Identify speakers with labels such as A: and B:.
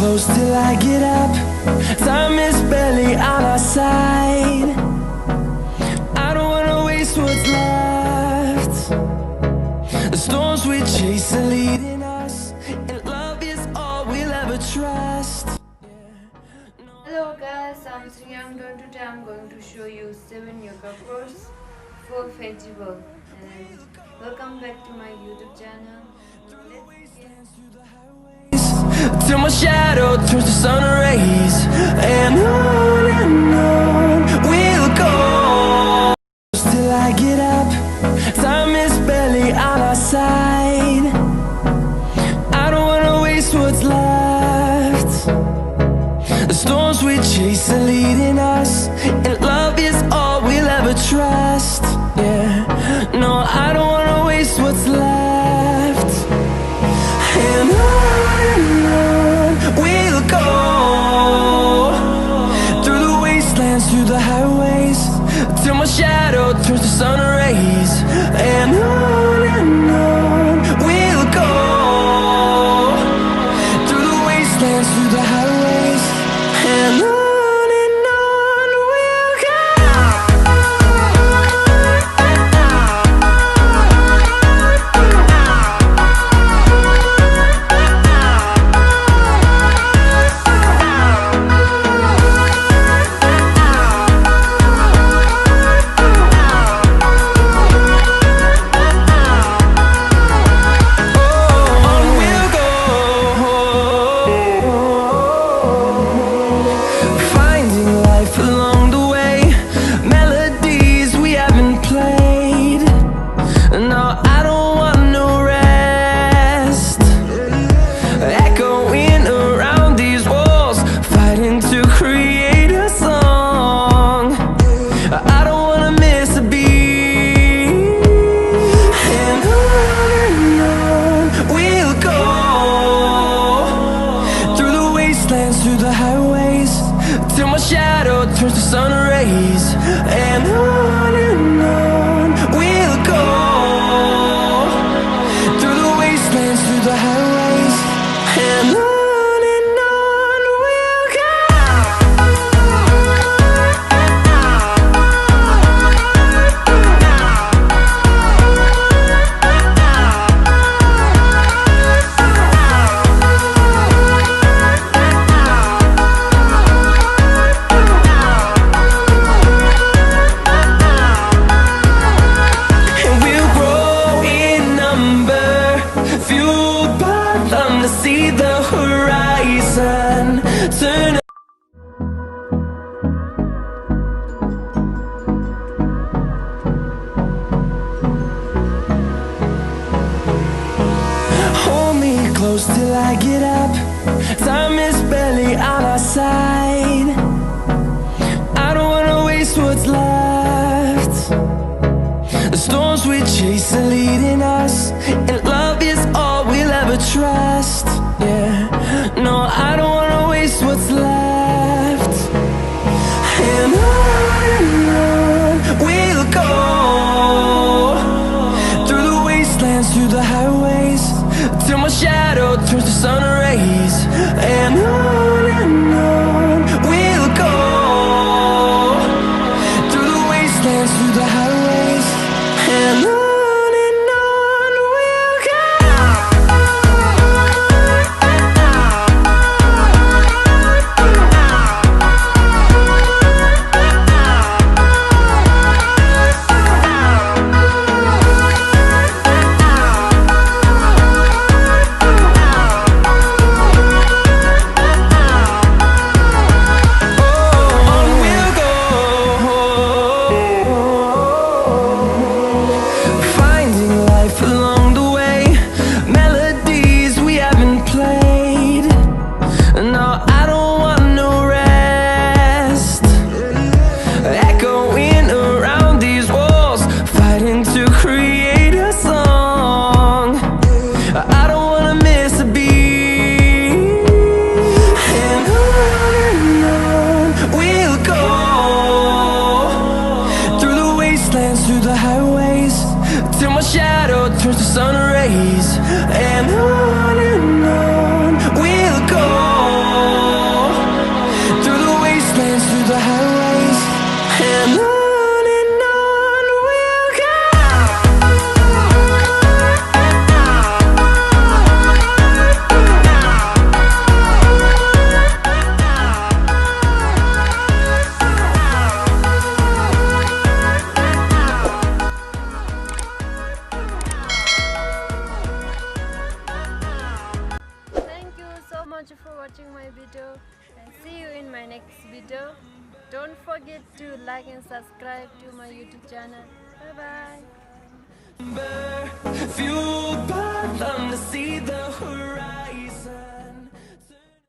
A: close till I get up. Time is barely on our side. I don't wanna waste what's left. The storms we chase are leading us, and love is all we'll ever trust.
B: Hello guys, I'm Sriyanka. Today I'm going to show you 7 yoga pose for flexible, and welcome back to my YouTube channel.
A: Till my shadow turns to sun rays, and on we'll go till I get up. Time is barely on our side. I don't wanna waste what's left. The storms we chase are leading us, and love is all we'll ever trust. Yeah, no, I don't wanna waste what's left. And on we'll go, through the wastelands, through the highways, till my shadow turns to sun rays. And on we'll go, through the wastelands, through the highways, and on we'll go. Through the highways, till my shadow turns to sun rays. And on we'll go, through the wastelands, through the highways, and on we'll go. To see the horizon turn. Hold me close till I get up. Time is barely on our side. I don't wanna waste what's left. The storms we chase are leading us, and love is all we'll ever trust. Yeah, no, I don't wanna waste what's left. And on we'll go, through the wastelands, through the highways, till my shadow turns to sun rays. And on we'll go, through the wastelands, through the highways, and on. turns to sun rays, and on we'll go. the highways, and on we'll go.
B: Thank you so much for watching my video, and see you in my next video. Don't forget to like and subscribe to my YouTube channel. Bye bye.
A: Fueled by them to see the horizon.